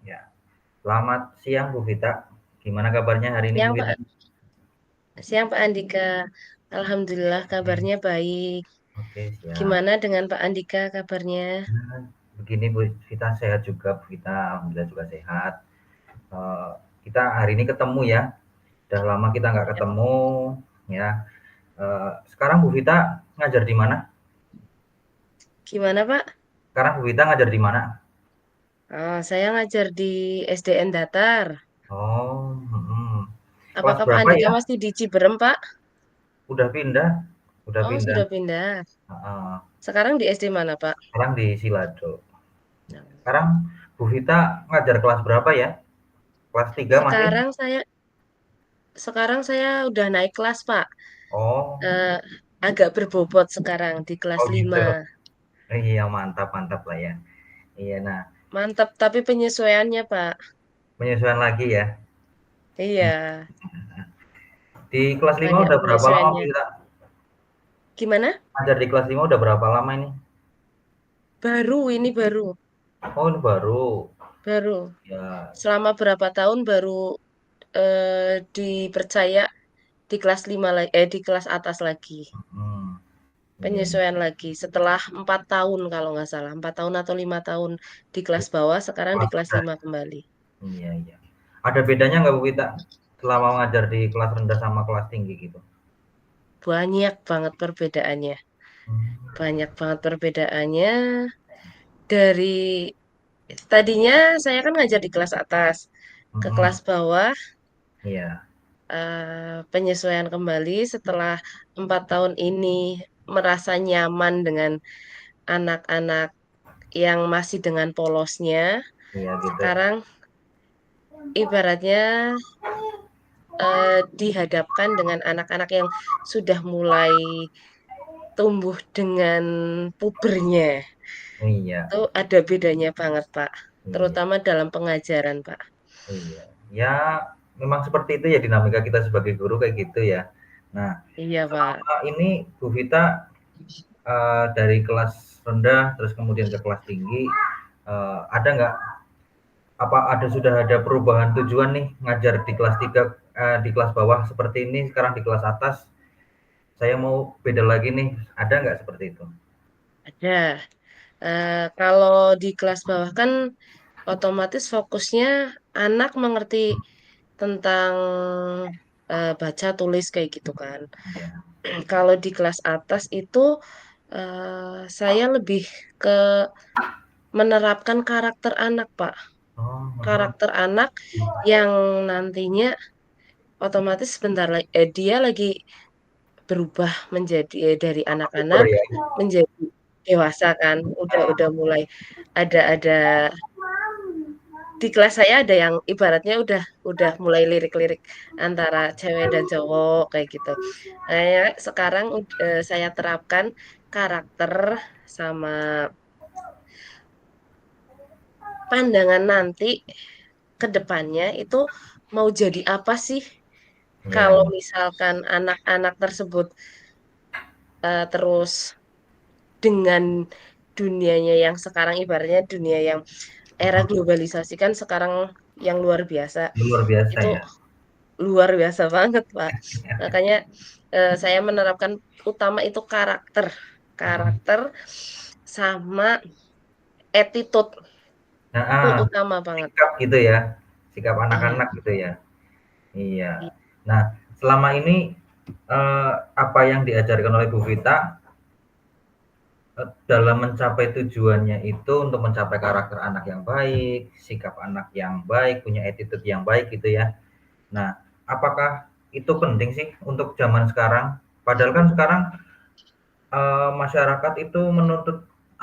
Ya, selamat siang Bu Vita. Gimana kabarnya hari ini Bu Siang Vita? Pak, siang Pak Andika. Alhamdulillah Oke, kabarnya baik. oke siap. Gimana dengan Pak Andika kabarnya? Nah, begini Bu Vita, sehat juga Bu Vita, alhamdulillah juga sehat. Eh, kita hari ini ketemu ya. Udah lama kita nggak ketemu ya. Sekarang Bu Vita ngajar di mana? Gimana Pak? Sekarang Bu Vita ngajar di mana? Saya ngajar di SDN Datar. Oh, kelas Apakah Pak berapa Andika ya? masih di Ciberem Pak? Udah pindah, udah Oh pindah. sudah pindah. Heeh, Sekarang di SD mana Pak? sekarang di Silado. Nah, Sekarang Bu Vita ngajar kelas berapa ya? Kelas 3 masih? Sekarang saya sekarang saya udah naik kelas Pak. Oh, Eh, Agak berbobot sekarang di kelas oh gitu. 5. Iya, mantap mantap lah ya. Iya, nah, Mantap tapi penyesuaiannya Pak. penyesuaian lagi ya. Iya, Di kelas 5 banyak udah berapa lama penyesuaiannya. kita Gimana? ngajar di kelas 5 udah berapa lama ini? Baru ini baru. Oh, ini baru. Baru. Ya, Selama berapa tahun baru dipercaya di kelas 5 lagi, di kelas atas lagi. hmm, iya, iya. Penyesuaian lagi setelah 4 tahun kalau nggak salah, 4 tahun atau 5 tahun di kelas bawah, sekarang di Kelas kelas rendah. 5 kembali. Iya, iya. Ada bedanya nggak Bu Vita selama ngajar di kelas rendah sama kelas tinggi gitu? Banyak banget perbedaannya. Hmm, Banyak banget perbedaannya dari tadinya saya kan ngajar di kelas atas ke kelas mhm, bawah, iya, penyesuaian kembali setelah 4 tahun ini merasa nyaman dengan anak-anak yang masih dengan polosnya. iya gitu. Sekarang ibaratnya dihadapkan dengan anak-anak yang sudah mulai tumbuh dengan pubernya. Iya, Itu ada bedanya banget, Pak. iya, Terutama dalam pengajaran, Pak. iya. Ya, memang seperti itu ya dinamika kita sebagai guru kayak gitu ya. Nah, Iya, Pak. selama ini Bu Vita dari kelas rendah terus kemudian ke kelas tinggi, ada nggak apa ada sudah ada perubahan tujuan nih ngajar di kelas 3 di kelas bawah seperti ini, sekarang di kelas atas saya mau beda lagi nih, ada nggak seperti itu? Ada. Kalau di kelas bawah kan otomatis fokusnya anak mengerti tentang baca tulis kayak gitu kan. Iya. Kalau di kelas atas itu saya lebih ke menerapkan karakter anak, Pak. Oh, mhm. Karakter anak yang nantinya otomatis sebentar lagi dia lagi berubah menjadi dari Super anak-anak ya? menjadi dewasa kan. Udah mulai ada di kelas saya ada yang ibaratnya udah mulai lirik-lirik antara cewek dan cowok kayak gitu. Sekarang saya terapkan karakter sama pandangan nanti ke depannya itu mau jadi apa sih Iya, kalau misalkan anak-anak tersebut terus dengan dunianya yang sekarang ibaratnya dunia yang era mhm. globalisasi kan sekarang yang luar biasa Luar biasa itu ya? luar biasa banget Pak. Makanya saya menerapkan utama itu karakter, Mhm. karakter sama attitude itu Heeh, utama banget. sikap gitu ya? Sikap Iya. anak-anak gitu ya? Iya. Nah, selama ini, apa yang diajarkan oleh Bu Vita, dalam mencapai tujuannya itu untuk mencapai karakter anak yang baik, sikap anak yang baik, punya attitude yang baik gitu ya. Nah, apakah itu penting sih untuk zaman sekarang? Padahal kan sekarang, masyarakat itu menuntut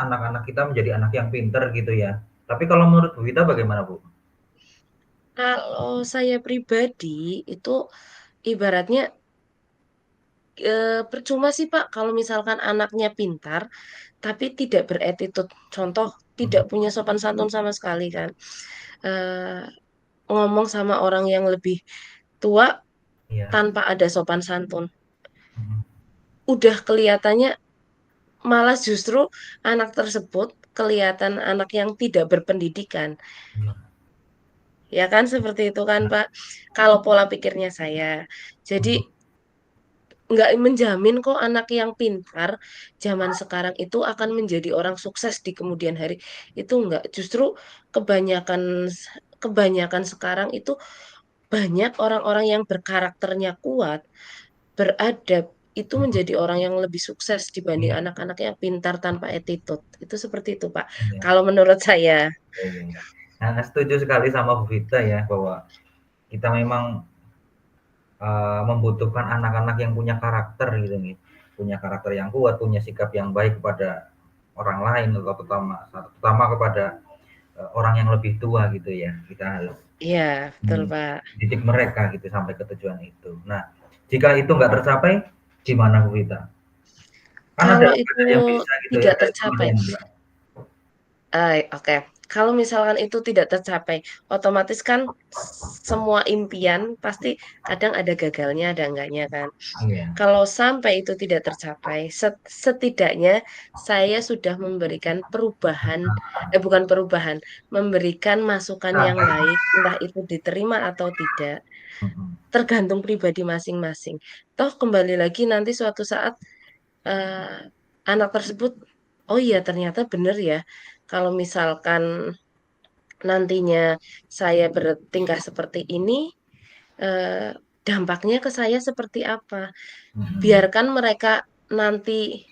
anak-anak kita menjadi anak yang pinter gitu ya. Tapi kalau menurut Bu Vita bagaimana, Bu? Kalau saya pribadi itu ibaratnya percuma sih Pak kalau misalkan anaknya pintar tapi tidak beretitut. Contoh tidak Mhm, punya sopan santun sama sekali kan. Eh, Ngomong sama orang yang lebih tua iya, tanpa ada sopan santun. mhm, Udah kelihatannya malah justru anak tersebut kelihatan anak yang tidak berpendidikan. iya, Ya kan seperti itu kan, Pak. Kalau pola pikirnya saya. Jadi Mhm, nggak menjamin kok anak yang pintar zaman sekarang itu akan menjadi orang sukses di kemudian hari. Itu enggak. Justru kebanyakan kebanyakan sekarang itu banyak orang-orang yang berkarakternya kuat, beradab, itu mhm, menjadi orang yang lebih sukses dibanding iya anak-anak yang pintar tanpa attitude. Itu seperti itu, Pak. iya Kalau menurut saya. iya iya. Nah, setuju sekali sama Bu Vita ya, bahwa kita memang, membutuhkan anak-anak yang punya karakter gitu nih, punya karakter yang kuat, punya sikap yang baik kepada orang lain atau terutama kepada, orang yang lebih tua gitu ya. Kita harus Iya, betul, Pak. mendidik mereka gitu sampai ke tujuan itu. Nah, jika itu nggak tercapai, gimana Bu Vita? Kan Kalau itu ada yang bisa gitu ya, tidak ada juga tercapai, yang enggak. oke. Kalau misalkan itu tidak tercapai, otomatis kan semua impian pasti kadang ada gagalnya, ada enggaknya kan. Iya. Kalau sampai itu tidak tercapai, setidaknya saya sudah memberikan perubahan, bukan perubahan, memberikan masukan yang Tercapai. baik, entah itu diterima atau tidak, Mhm, tergantung pribadi masing-masing. Toh kembali lagi nanti suatu saat eh, anak tersebut, oh iya ternyata benar ya, kalau misalkan nantinya saya bertingkah seperti ini, eh, dampaknya ke saya seperti apa? mhm. Biarkan mereka nanti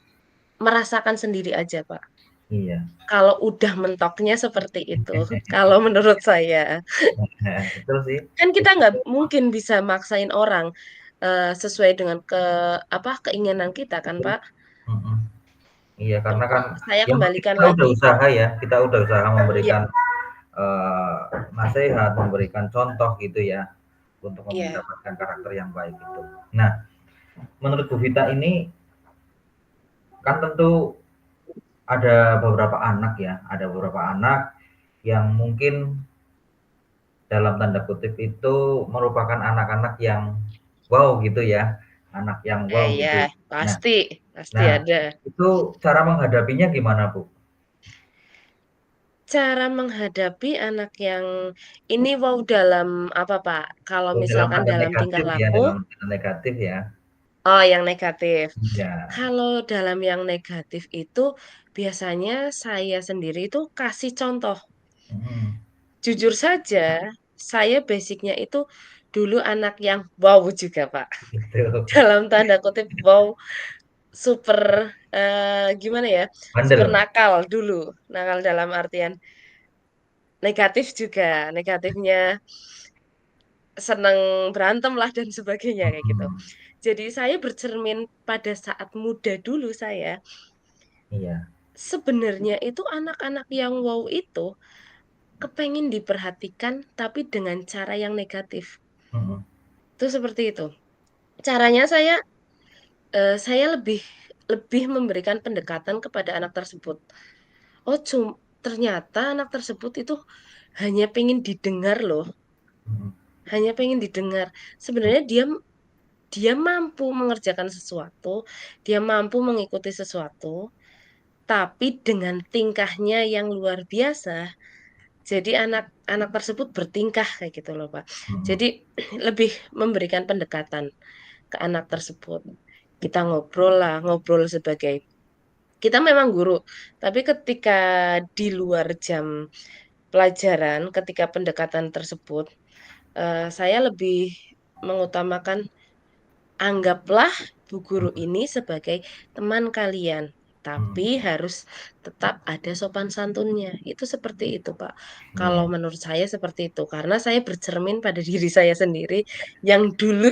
merasakan sendiri aja, Pak. Iya. Kalau udah mentoknya seperti itu, kalau menurut saya, Betul sih. kan kita Itu nggak mungkin bisa maksain orang sesuai dengan apa keinginan kita kan, Pak? mhm. Iya, Tuh, karena kan saya yang penting kembalikan kita udah lagi. usaha ya, kita udah usaha Ya, memberikan, eee, nasehat, memberikan contoh gitu ya, untuk iya, mendapatkan karakter yang baik itu. Nah, menurut Bu Vita ini, kan tentu ada beberapa anak ya, ada beberapa anak yang mungkin dalam tanda kutip itu merupakan anak-anak yang wow gitu ya, anak yang wow iya, gitu. Nah pasti, pasti nah, ada. itu cara menghadapinya gimana, Bu? Cara menghadapi anak yang ini wow dalam apa, Pak? Kalau Oh, dalam misalkan tanda dalam tingkah negatif ya, laku, dalam tanda negatif ya? oh yang negatif. Iya, Kalau dalam yang negatif itu biasanya saya sendiri itu kasih contoh. mhm, Jujur saja, saya basicnya itu dulu anak yang wow juga, Pak. gitu. Dalam tanda kutip wow, super gimana ya? Super Bandel? nakal dulu. Nakal dalam artian negatif juga. Negatifnya seneng berantem lah dan sebagainya kayak gitu. Mhm, Jadi saya bercermin pada saat muda dulu saya, iya, sebenarnya itu anak-anak yang wow itu kepengen diperhatikan tapi dengan cara yang negatif. mhm, Itu seperti itu. Caranya saya lebih lebih memberikan pendekatan kepada anak tersebut. Oh, ternyata anak tersebut itu hanya pengen didengar loh, mhm, hanya pengen didengar. Sebenarnya dia dia mampu mengerjakan sesuatu, dia mampu mengikuti sesuatu, tapi dengan tingkahnya yang luar biasa. Jadi anak-anak tersebut bertingkah kayak gitu loh, Pak. mhm, Jadi lebih memberikan pendekatan ke anak tersebut. Kita ngobrol lah, ngobrol sebagai kita memang guru, tapi ketika di luar jam pelajaran, ketika pendekatan tersebut, saya lebih mengutamakan anggaplah bu guru ini sebagai teman kalian, tapi mhm, harus tetap ada sopan santunnya. Itu seperti itu, Pak. Kalau iya, menurut saya seperti itu, karena saya bercermin pada diri saya sendiri yang dulu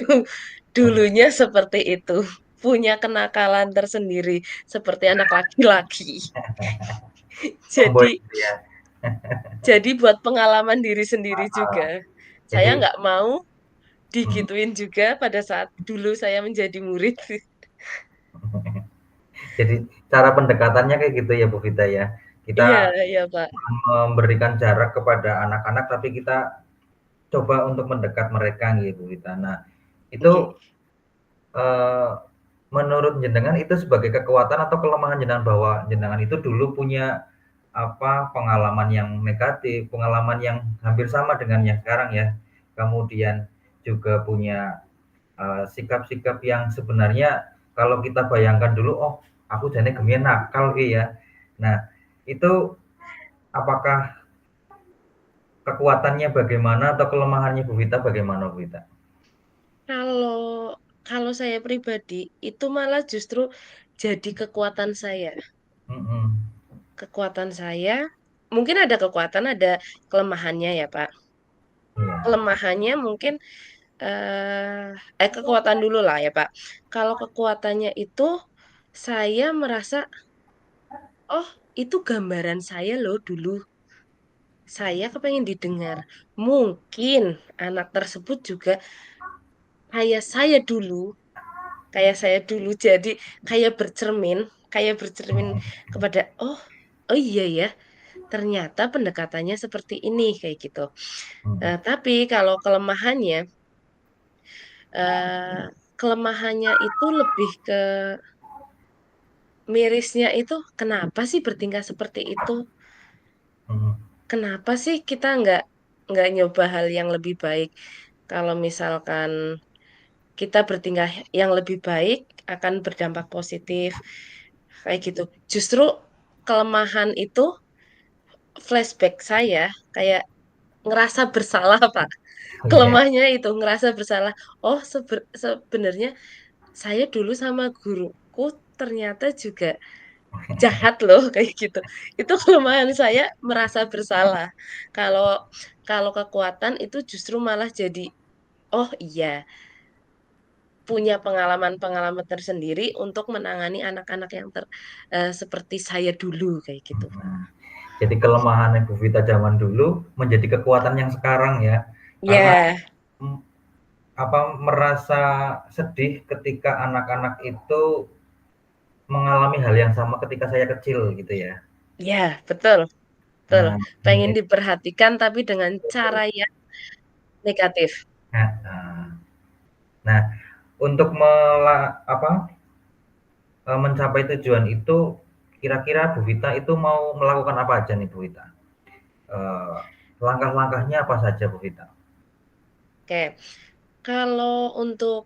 mhm, dulunya seperti itu, punya kenakalan tersendiri seperti anak laki-laki. tomboy Jadi gitu ya? jadi buat pengalaman diri sendiri juga. Saya Jadi nggak mau mhm, digituin juga pada saat dulu saya menjadi murid. jadi cara pendekatannya kayak gitu ya, Bu Vita ya? Iya, Kita iya, Pak. memberikan jarak kepada anak-anak, tapi kita coba untuk mendekat mereka gitu, Vita. Nah, Oke. itu, eee, menurut jenengan itu sebagai kekuatan atau kelemahan jenengan bahwa jenengan itu dulu punya pengalaman yang negatif, pengalaman yang hampir sama dengan yang sekarang ya. Kemudian juga punya sikap-sikap yang sebenarnya kalau kita bayangkan dulu, oh aku jane gemien nakal ki ya. Nah, itu apakah kekuatannya bagaimana atau kelemahannya Bu Vita bagaimana Bu Vita? Kalau kalau saya pribadi itu malah justru jadi kekuatan saya. Mhm. Kekuatan saya mungkin ada kekuatan, ada kelemahannya ya, Pak. Iya. Kelemahannya mungkin kekuatan dulu lah ya, Pak. Kalau kekuatannya itu saya merasa, oh itu gambaran saya loh dulu. Saya kepengen didengar. Mungkin anak tersebut juga kayak saya dulu, kayak saya dulu. Jadi kayak bercermin Mhm. kepada, oh, oh iya ya, ternyata pendekatannya seperti ini kayak gitu. Mhm. Tapi kalau eh, kelemahannya itu lebih ke mirisnya itu, kenapa sih bertingkah seperti itu? Mhm. Kenapa sih kita nggak nyoba hal yang lebih baik? Kalau misalkan kita bertingkah yang lebih baik akan berdampak positif kayak gitu. Justru kelemahan itu flashback saya kayak ngerasa bersalah, Pak. Iya. Kelemahnya itu ngerasa bersalah. Oh, sebenarnya saya dulu sama guruku ternyata juga jahat loh kayak gitu. Itu kelemahan saya merasa bersalah. Kalau kalau kekuatan itu justru malah jadi, oh iya, punya pengalaman-pengalaman tersendiri untuk menangani anak-anak yang seperti saya dulu kayak gitu, Pak. Mhm. Jadi kelemahan Bu Vita zaman dulu menjadi kekuatan yang sekarang ya. Karena Ya, mm, merasa sedih ketika anak-anak itu mengalami hal yang sama ketika saya kecil gitu ya. ya, betul, betul. Nah, Pengen ini diperhatikan tapi dengan cara yang negatif. nah, nah, untuk mencapai tujuan itu kira-kira Bu Vita itu mau melakukan apa aja nih Bu Vita? Eh, Langkah-langkahnya apa saja Bu Vita? Oke, kalau untuk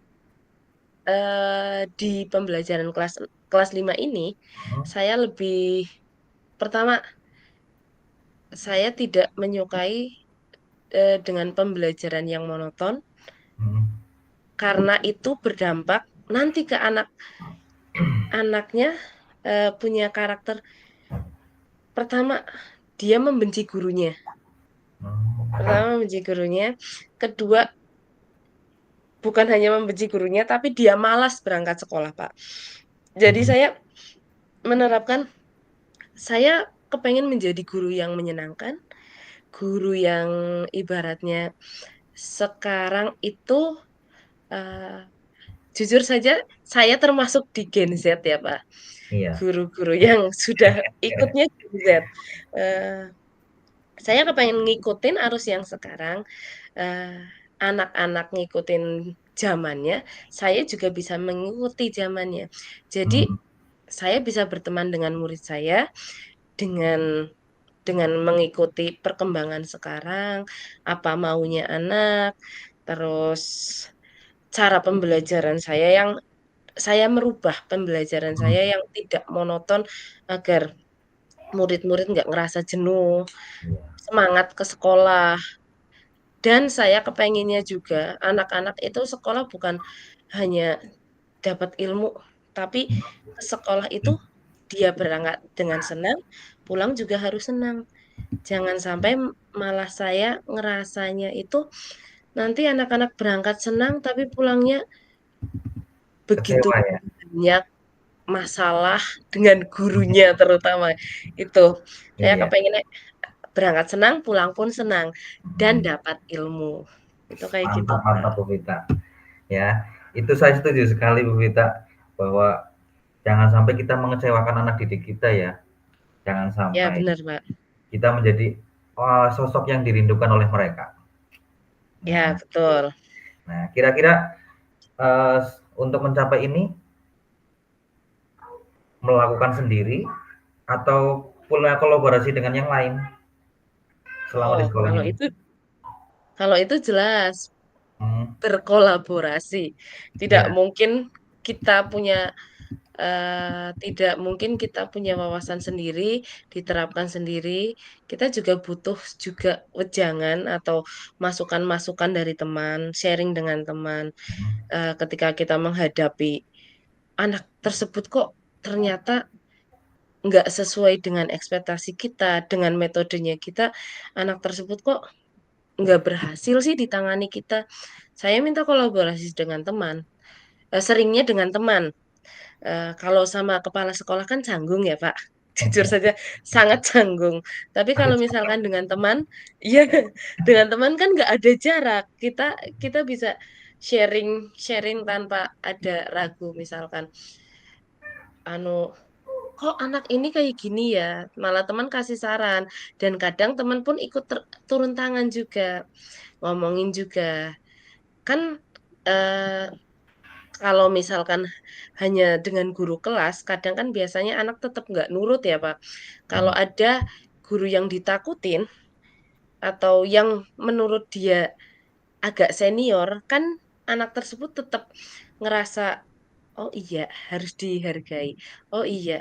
di pembelajaran kelas kelas 5 ini, Mhm. saya lebih pertama, saya tidak menyukai dengan pembelajaran yang monoton Mhm. karena itu berdampak nanti ke anaknya punya karakter. Pertama, dia membenci gurunya. Mhm. Pertama, membenci gurunya. Kedua, bukan hanya membenci gurunya, tapi dia malas berangkat sekolah, Pak. Jadi Mhm. saya menerapkan, saya kepengen menjadi guru yang menyenangkan, guru yang ibaratnya sekarang itu eh, jujur saja saya termasuk di Gen Z ya Pak. Iya. Guru-guru yang sudah ikutnya Gen Z. Eh, saya kepengen ngikutin arus yang sekarang. eh, Anak-anak ngikutin zamannya, saya juga bisa mengikuti zamannya. Jadi Mhm. saya bisa berteman dengan murid saya dengan mengikuti perkembangan sekarang, apa maunya anak, terus cara pembelajaran saya yang saya merubah pembelajaran saya Mhm. yang tidak monoton agar murid-murid nggak ngerasa jenuh, Iya. semangat ke sekolah. Dan saya kepenginnya juga anak-anak itu sekolah bukan hanya dapat ilmu, tapi ke sekolah itu dia berangkat dengan senang, pulang juga harus senang. Jangan sampai malah saya ngerasanya itu nanti anak-anak berangkat senang tapi pulangnya begitu Kecewa ya? banyak masalah dengan gurunya terutama itu. Saya Iya. kepengennya berangkat senang, pulang pun senang dan Mhm. dapat ilmu. Itu kayak gitu, Mantap Pak. mantap Bu Vita. Ya, itu saya setuju sekali Bu Vita bahwa jangan sampai kita mengecewakan anak didik kita ya. Jangan Ya, sampai benar, Pak. kita menjadi sosok yang dirindukan oleh mereka. Ya, Nah, betul. nah kira-kira untuk mencapai ini melakukan sendiri atau pula kolaborasi dengan yang lain selama di Oh, sekolah ini? kalau itu jelas Hmm, berkolaborasi. Tidak ya, mungkin kita punya tidak mungkin kita punya wawasan sendiri, diterapkan sendiri. Kita juga butuh juga wejangan atau masukan-masukan dari teman, sharing dengan teman. mhm, Ketika kita menghadapi anak tersebut kok ternyata nggak sesuai dengan ekspektasi kita, dengan metodenya kita, anak tersebut kok nggak berhasil sih ditangani kita. Saya minta kolaborasi dengan teman, seringnya dengan teman. Kalau sama kepala sekolah kan canggung ya Pak. Jujur saja sangat canggung. Tapi kalau misalkan dengan teman, ya dengan teman kan nggak ada jarak. Kita kita bisa sharing sharing tanpa ada ragu. Misalkan, anu, kok anak ini kayak gini ya? Malah teman kasih saran dan kadang teman pun ikut turun tangan juga, ngomongin juga. Kan eh, kalau misalkan hanya dengan guru kelas, kadang kan biasanya anak tetap nggak nurut ya, Pak. Kalau mhm, ada guru yang ditakutin atau yang menurut dia agak senior, kan anak tersebut tetap ngerasa, oh iya, harus dihargai. Oh iya,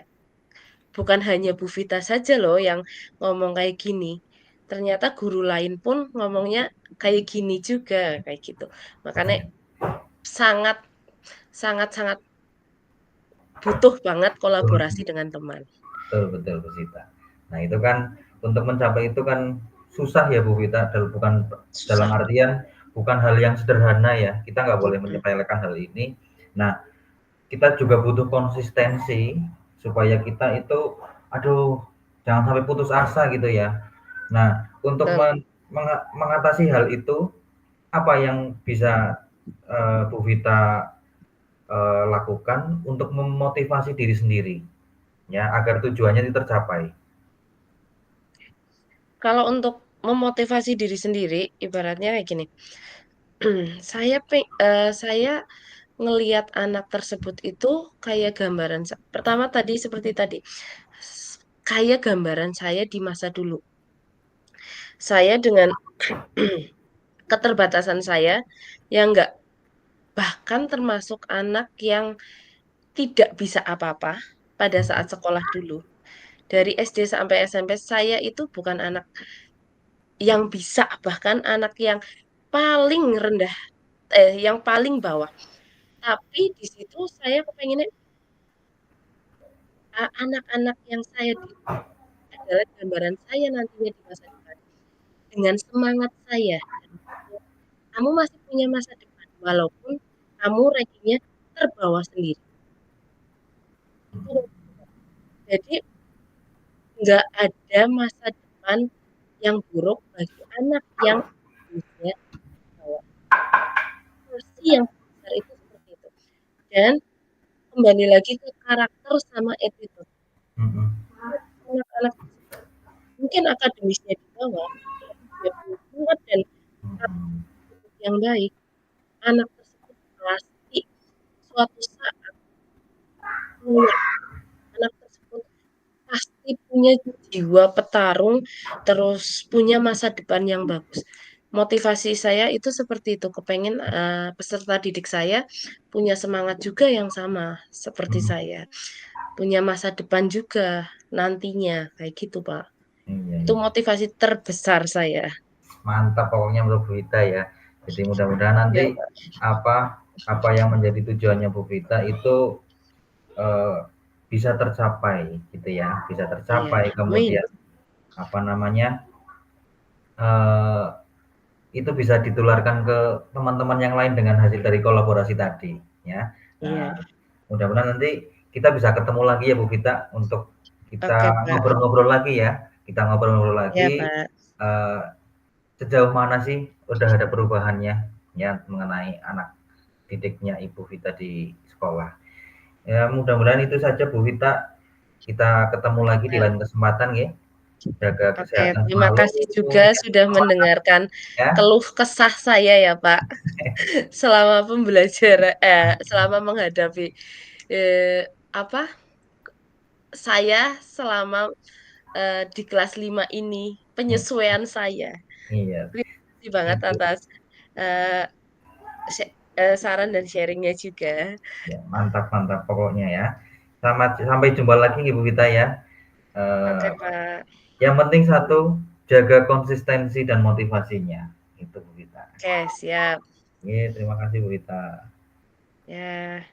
bukan hanya Bu Vita saja loh yang ngomong kayak gini. Ternyata guru lain pun ngomongnya kayak gini juga, kayak gitu. Makanya sangat sangat sangat butuh banget kolaborasi betul. dengan teman. Betul betul, Bu Sita. Nah, itu kan untuk mencapai itu kan susah ya, Bu Vita, bukan dalam Susah banget. artian bukan hal yang sederhana ya, kita nggak boleh Mm-mm. menyepelekan hal ini. Nah, kita juga butuh konsistensi supaya kita itu, aduh, jangan sampai putus asa gitu ya. Nah, untuk Betul. mengatasi hal itu, apa yang bisa, Bu Vita, lakukan untuk memotivasi diri sendiri, ya, agar tujuannya itu tercapai? Kalau untuk memotivasi diri sendiri, ibaratnya kayak gini. Saya ngelihat anak tersebut itu kayak gambaran. Pertama tadi seperti tadi, kayak gambaran saya di masa dulu. Saya dengan keterbatasan saya yang enggak, bahkan termasuk anak yang tidak bisa apa-apa pada saat sekolah dulu. Dari SD sampai SMP saya itu bukan anak yang bisa, bahkan anak yang paling rendah, yang paling bawah. Tapi di situ saya kepengennya anak-anak yang saya didik adalah gambaran saya nantinya di masa depan. Dengan semangat saya, kamu masih punya masa depan, walaupun kamu rankingnya terbawah sendiri. Itu jadi nggak ada masa depan yang buruk bagi anak yang usia bawah. Porsi yang besar itu seperti itu. Dan kembali lagi ke karakter sama attitude. Mhm, Anak-anak tersebut mungkin akademisnya di bawah, tapi dia punya semangat dan mhm, karakter yang baik. Anak tersebut pasti suatu saat, saya anak tersebut pasti punya jiwa petarung, terus punya masa depan yang bagus. Motivasi saya itu seperti itu, kepengen peserta didik saya punya semangat juga yang sama seperti mhm. saya, punya masa depan juga nantinya, kayak gitu, Pak. Iya Itu iya. motivasi terbesar saya. Mantap pokoknya menurut Bu Vita ya. Jadi mudah-mudahan Ya, nanti Pak. apa apa yang menjadi tujuannya Bu Vita itu, eee, bisa tercapai gitu ya, bisa Iya, tercapai amin. kemudian apa namanya, eee, itu bisa ditularkan ke teman-teman yang lain dengan hasil dari kolaborasi tadi ya. Iya. Nah, mudah-mudahan nanti kita bisa ketemu lagi ya Bu Vita untuk Oke, kita Pak. ngobrol-ngobrol lagi ya. Kita ngobrol-ngobrol Ya, lagi, Pak. eee, sejauh mana sih udah ada perubahannya ya mengenai anak didiknya Ibu Vita di sekolah. Ya mudah-mudahan itu saja Bu Vita, kita ketemu Oke, lagi di Pak. lain kesempatan ya. Jaga Oke, kesehatan terima selalu kasih juga sudah semangat mendengarkan ya. keluh kesah saya ya, Pak. Selama pembelajaran, selama menghadapi, apa, saya selama di kelas 5 ini, penyesuaian saya. Iya. Terima kasih banget atas eh, saran dan sharingnya juga. Ya, mantap mantap pokoknya ya. Sampai jumpa lagi Ibu Vita ya. Oke, Eh, Pak. yang penting satu, jaga konsistensi dan motivasinya. Itu Bu Vita. Oke, siap. Oke, terima kasih Bu Vita. Ya.